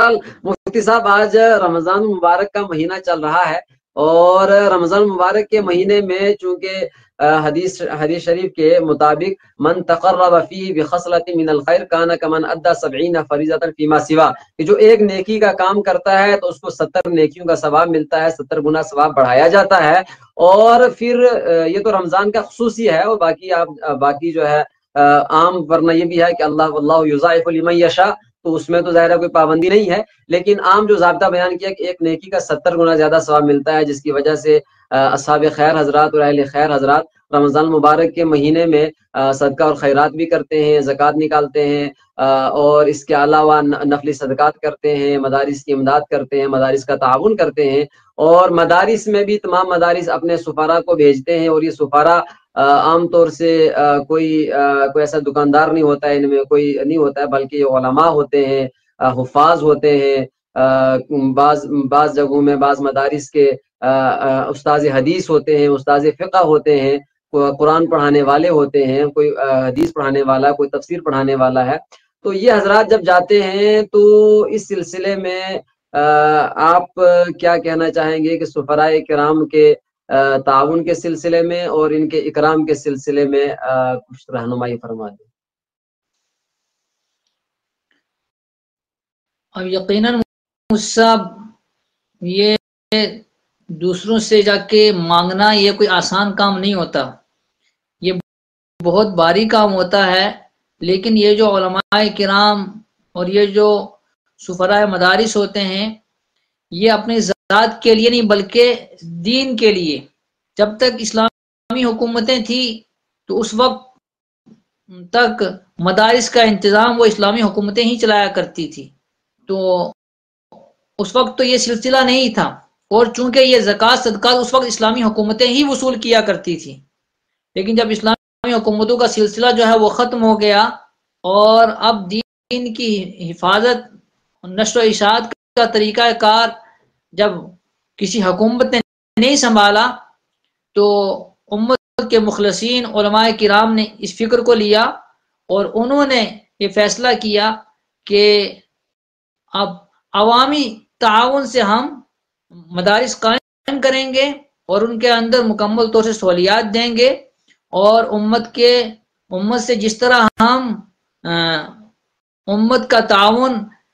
بہرحال مفتی صاحب آج رمضان مبارک کا مہینہ چل رہا ہے، اور رمضان مبارک کے مہینے میں چونکہ حدیث شریف کے مطابق من تقرب فیہ بخصلۃ من الخیر کان کمن ادى 70 فریضۃ فیما سوا، کہ جو ایک نیکی کا کام کرتا ہے تو اس کو 70 نیکیوں کا ثواب ملتا ہے، 70 گنا ثواب بڑھایا جاتا ہے۔ اور پھر یہ تو رمضان کا خصوصی ہے، اور باقی جو ہے عام ورنہ یہ بھی ہے کہ اللہ یضاعف لمن یشاء، تو اس میں تو ظاہر ہے کوئی پابندی نہیں ہے، لیکن عام جو ضابطہ بیان کیا کہ ایک نیکی کا 70 گنا زیادہ ثواب ملتا ہے، جس کی وجہ سے اصحاب خیر حضرات اور اہل خیر حضرات رمضان مبارک کے مہینے میں صدقہ اور خیرات بھی کرتے ہیں، زکوٰۃ نکالتے ہیں، اور اس کے علاوہ نفلی صدقات کرتے ہیں، مدارس کی امداد کرتے ہیں، مدارس کا تعاون کرتے ہیں، اور مدارس میں بھی تمام مدارس اپنے سفراء کو بھیجتے ہیں، اور یہ سفراء عام طور سے کوئی ایسا دکاندار نہیں ہوتا ہے، ان میں کوئی نہیں ہوتا ہے، بلکہ یہ علماء ہوتے ہیں، حفاظ ہوتے ہیں، بعض جگہوں میں بعض مدارس کے استاذ حدیث ہوتے ہیں، استاذ فقہ ہوتے ہیں، قرآن پڑھانے والے ہوتے ہیں، کوئی حدیث پڑھانے والا، کوئی تفسیر پڑھانے والا ہے۔ تو یہ حضرات جب جاتے ہیں تو اس سلسلے میں آپ کیا کہنا چاہیں گے کہ سفراء کرام کے تعاون کے سلسلے میں اور ان کے اکرام کے سلسلے میں کچھ رہنمائی فرما دیں۔ اب یقیناً صاحب یہ دوسروں سے جا کے مانگنا یہ کوئی آسان کام نہیں ہوتا، یہ بہت بھاری کام ہوتا ہے، لیکن یہ جو علماء کرام اور یہ جو سفراء مدارس ہوتے ہیں، یہ اپنی ذات کے لیے نہیں بلکہ دین کے لیے، جب تک اسلامی حکومتیں تھیں تو اس وقت تک مدارس کا انتظام وہ اسلامی حکومتیں ہی چلایا کرتی تھی، تو اس وقت تو یہ سلسلہ نہیں تھا، اور چونکہ یہ زکوٰۃ صدقات اس وقت اسلامی حکومتیں ہی وصول کیا کرتی تھی، لیکن جب اسلامی حکومتوں کا سلسلہ جو ہے وہ ختم ہو گیا، اور اب دین کی حفاظت نشر و اشاعت کا طریقہ کار جب کسی حکومت نے نہیں سنبھالا، تو امت کے مخلصین علماء کرام نے اس فکر کو لیا، اور انہوں نے یہ فیصلہ کیا کہ اب عوامی تعاون سے ہم مدارس قائم کریں گے، اور ان کے اندر مکمل طور سے سہولیات دیں گے، اور امت سے جس طرح ہم امت کا تعاون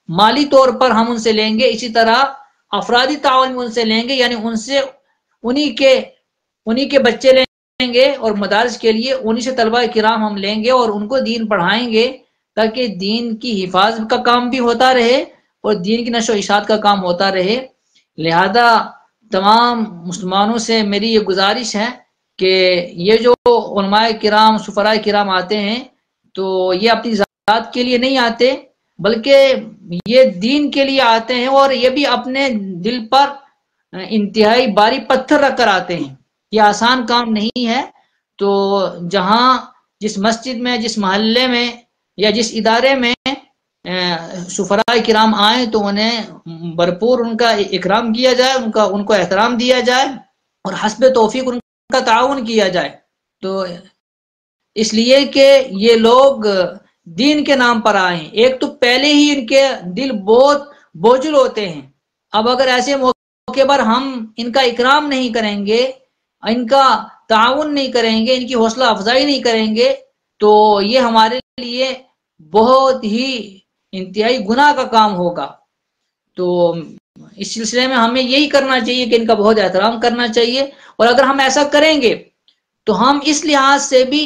مالی طور پر ہم ان سے لیں گے، اسی طرح افرادی تعاون بھی ان سے لیں گے، یعنی انہی کے بچے لیں گے، اور مدارس کے لیے انہی سے طلبہ کرام ہم لیں گے، اور ان کو دین پڑھائیں گے، تاکہ دین کی حفاظت کا کام بھی ہوتا رہے اور دین کی نشر و اشاعت کا کام ہوتا رہے۔ لہذا تمام مسلمانوں سے میری یہ گزارش ہے کہ یہ جو علماء کرام سفراء کرام آتے ہیں تو یہ اپنی ذات کے لیے نہیں آتے، بلکہ یہ دین کے لیے آتے ہیں، اور یہ بھی اپنے دل پر انتہائی باری پتھر رکھ کر آتے ہیں، یہ آسان کام نہیں ہے۔ تو جہاں جس مسجد میں، جس محلے میں یا جس ادارے میں سفراء کرام آئیں تو انہیں بھرپور ان کا اکرام کیا جائے، ان کو احترام دیا جائے، اور حسب توفیق ان کا تعاون کیا جائے۔ تو اس لیے کہ یہ لوگ دین کے نام پر آئے ہیں، ایک تو پہلے ہی ان کے دل بہت بوجھل ہوتے ہیں، اب اگر ایسے موقع پر ہم ان کا اکرام نہیں کریں گے، ان کا تعاون نہیں کریں گے، ان کی حوصلہ افزائی نہیں کریں گے، تو یہ ہمارے لیے بہت ہی انتہائی گناہ کا کام ہوگا۔ تو اس سلسلے میں ہمیں یہی کرنا چاہیے کہ ان کا بہت احترام کرنا چاہیے، اور اگر ہم ایسا کریں گے تو ہم اس لحاظ سے بھی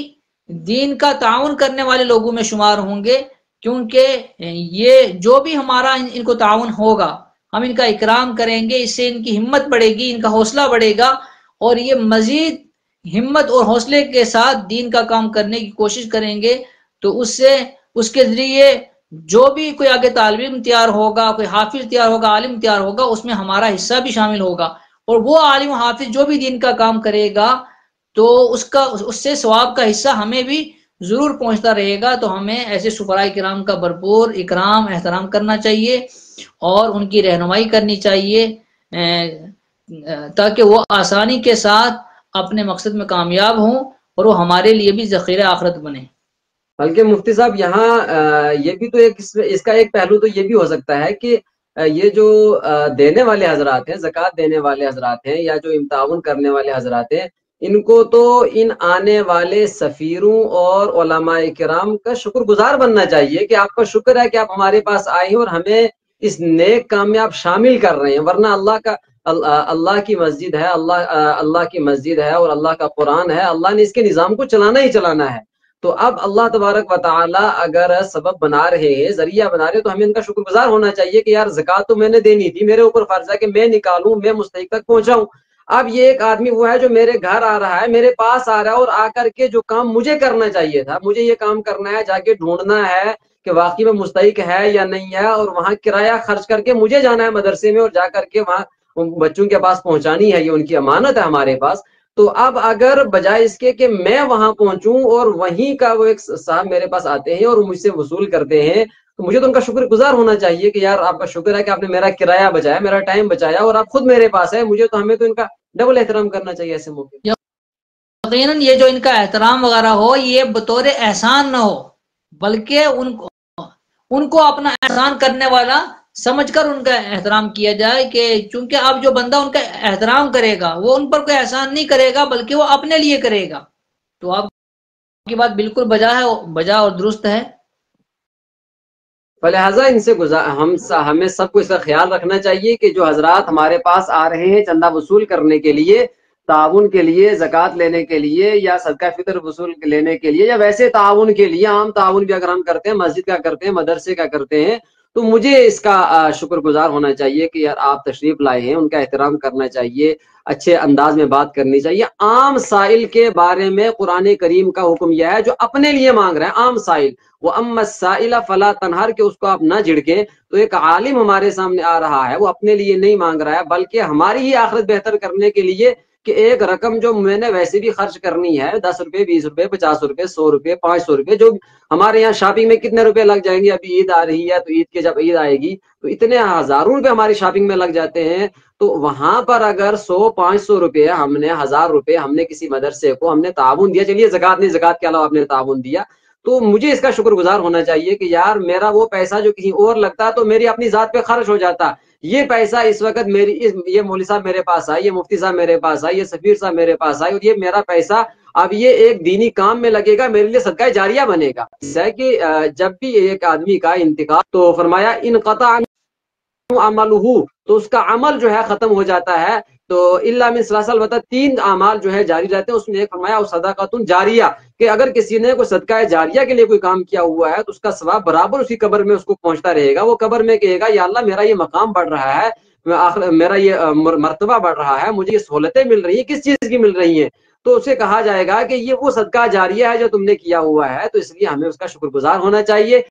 دین کا تعاون کرنے والے لوگوں میں شمار ہوں گے، کیونکہ یہ جو بھی ہمارا ان کو تعاون ہوگا، ہم ان کا اکرام کریں گے، اس سے ان کی ہمت بڑھے گی، ان کا حوصلہ بڑھے گا، اور یہ مزید ہمت اور حوصلے کے ساتھ دین کا کام کرنے کی کوشش کریں گے۔ تو اس کے ذریعے جو بھی کوئی آگے طالب علم تیار ہوگا، کوئی حافظ تیار ہوگا، عالم تیار ہوگا، اس میں ہمارا حصہ بھی شامل ہوگا، اور وہ عالم حافظ جو بھی دین کا کام کرے گا تو اس سے ثواب کا حصہ ہمیں بھی ضرور پہنچتا رہے گا۔ تو ہمیں ایسے سفراء کرام کا بھرپور اکرام احترام کرنا چاہیے، اور ان کی رہنمائی کرنی چاہیے، تاکہ وہ آسانی کے ساتھ اپنے مقصد میں کامیاب ہوں، اور وہ ہمارے لیے بھی ذخیرہ آخرت بنے۔ بلکہ مفتی صاحب یہاں یہ بھی تو اس کا ایک پہلو تو یہ بھی ہو سکتا ہے کہ یہ جو دینے والے حضرات ہیں، زکوٰۃ دینے والے حضرات ہیں یا جو تعاون کرنے والے حضرات ہیں، ان کو تو ان آنے والے سفیروں اور علماء کرام کا شکر گزار بننا چاہیے کہ آپ کا شکر ہے کہ آپ ہمارے پاس آئے ہیں اور ہمیں اس نیک کام میں آپ شامل کر رہے ہیں، ورنہ اللہ کی مسجد ہے، اللہ کی مسجد ہے اور اللہ کا قرآن ہے، اللہ نے اس کے نظام کو چلانا ہی چلانا ہے۔ تو اب اللہ تبارک و تعالی اگر سبب بنا رہے ہیں، ذریعہ بنا رہے ہیں، تو ہمیں ان کا شکر گزار ہونا چاہیے کہ یار زکوٰۃ تو میں نے دینی تھی، میرے اوپر فرض ہے کہ میں نکالوں، میں مستحق تک پہنچاؤں۔ اب یہ ایک آدمی وہ ہے جو میرے گھر آ رہا ہے، میرے پاس آ رہا ہے، اور آ کر کے جو کام مجھے کرنا چاہیے تھا، مجھے یہ کام کرنا ہے، جا کے ڈھونڈنا ہے کہ واقعی میں مستحق ہے یا نہیں ہے، اور وہاں کرایہ خرچ کر کے مجھے جانا ہے مدرسے میں، اور جا کر کے وہاں بچوں کے پاس پہنچانی ہے، یہ ان کی امانت ہے ہمارے پاس۔ تو اب اگر بجائے اس کے کہ میں وہاں پہنچوں اور وہیں کا وہ ایک صاحب میرے پاس آتے ہیں اور مجھ سے وصول کرتے ہیں، تو مجھے تو ان کا شکر گزار ہونا چاہیے کہ یار آپ کا شکر ہے کہ آپ نے میرا کرایہ بچایا، میرا ٹائم بچایا، اور آپ خود میرے پاس ہے، مجھے تو ہمیں تو ان کا ڈبل احترام کرنا چاہیے ایسے موقع۔ یقیناً یہ جو ان کا احترام وغیرہ ہو، یہ بطور احسان نہ ہو، بلکہ ان کو اپنا احسان کرنے والا سمجھ کر ان کا احترام کیا جائے، کہ چونکہ اب جو بندہ ان کا احترام کرے گا وہ ان پر کوئی احسان نہیں کرے گا بلکہ وہ اپنے لیے کرے گا۔ تو آپ کی بات بالکل بجا اور درست ہے۔ فلہذا ان سے ہمیں سب کو اس کا خیال رکھنا چاہیے کہ جو حضرات ہمارے پاس آ رہے ہیں چندہ وصول کرنے کے لیے، تعاون کے لیے، زکوٰۃ لینے کے لیے، یا صدقہ فطر وصول لینے کے لیے، یا ویسے تعاون کے لیے، عام تعاون بھی اگر ہم کرتے ہیں، مسجد کا کرتے ہیں، مدرسے کا کرتے ہیں، تو مجھے اس کا شکر گزار ہونا چاہیے کہ یار آپ تشریف لائے ہیں، ان کا احترام کرنا چاہیے، اچھے انداز میں بات کرنی چاہیے۔ عام سائل کے بارے میں قرآن کریم کا حکم یہ ہے جو اپنے لیے مانگ رہے ہیں، عام سائل، وَأَمَّا السَّائِلَ فَلَا تَنْهَرْ، کہ اس کو آپ نہ جھڑکیں۔ تو ایک عالم ہمارے سامنے آ رہا ہے، وہ اپنے لیے نہیں مانگ رہا ہے بلکہ ہماری ہی آخرت بہتر کرنے کے لیے، کہ ایک رقم جو میں نے ویسے بھی خرچ کرنی ہے، 10 روپے، 20 روپے، 50 روپے، 100 روپے، 500 روپے، جو ہمارے یہاں شاپنگ میں کتنے روپے لگ جائیں گے، ابھی عید آ رہی ہے تو عید کے جب عید آئے گی تو اتنے ہزاروں روپے ہماری شاپنگ میں لگ جاتے ہیں۔ تو وہاں پر اگر 100-500 روپے ہم نے، 1000 روپے ہم نے کسی مدرسے کو ہم نے تعاون دیا، چلیے زکوٰۃ نہیں، زکوٰۃ کے علاوہ آپ نے تعاون دیا، تو مجھے اس کا شکر گزار ہونا چاہیے کہ یار میرا وہ پیسہ جو کہیں اور لگتا تو میری اپنی ذات پہ خرچ ہو جاتا، یہ پیسہ اس وقت یہ مولوی صاحب میرے پاس آئے، یہ مفتی صاحب میرے پاس آئے، یہ سفیر صاحب میرے پاس آئے، اور یہ میرا پیسہ اب یہ ایک دینی کام میں لگے گا، میرے لیے صدقہ جاریہ بنے گا۔ جیسا کہ جب بھی ایک آدمی کا انتقال، تو فرمایا انقطع عملہ، تو اس کا عمل جو ہے ختم ہو جاتا ہے، تو الا من ثلاث، البتہ 3 اعمال جو ہے جاری رہتے ہیں، اس میں ایک فرمایا صدقۃ جاریہ، کہ اگر کسی نے کوئی صدقہ جاریہ کے لیے کوئی کام کیا ہوا ہے تو اس کا ثواب برابر اسی قبر میں اس کو پہنچتا رہے گا۔ وہ قبر میں کہے گا یا اللہ میرا یہ مقام بڑھ رہا ہے، میرا یہ مرتبہ بڑھ رہا ہے، مجھے یہ سہولتیں مل رہی ہیں، کس چیز کی مل رہی ہیں؟ تو اسے کہا جائے گا کہ یہ وہ صدقہ جاریہ ہے جو تم نے کیا ہوا ہے، تو اس لیے ہمیں اس کا شکر گزار ہونا چاہیے۔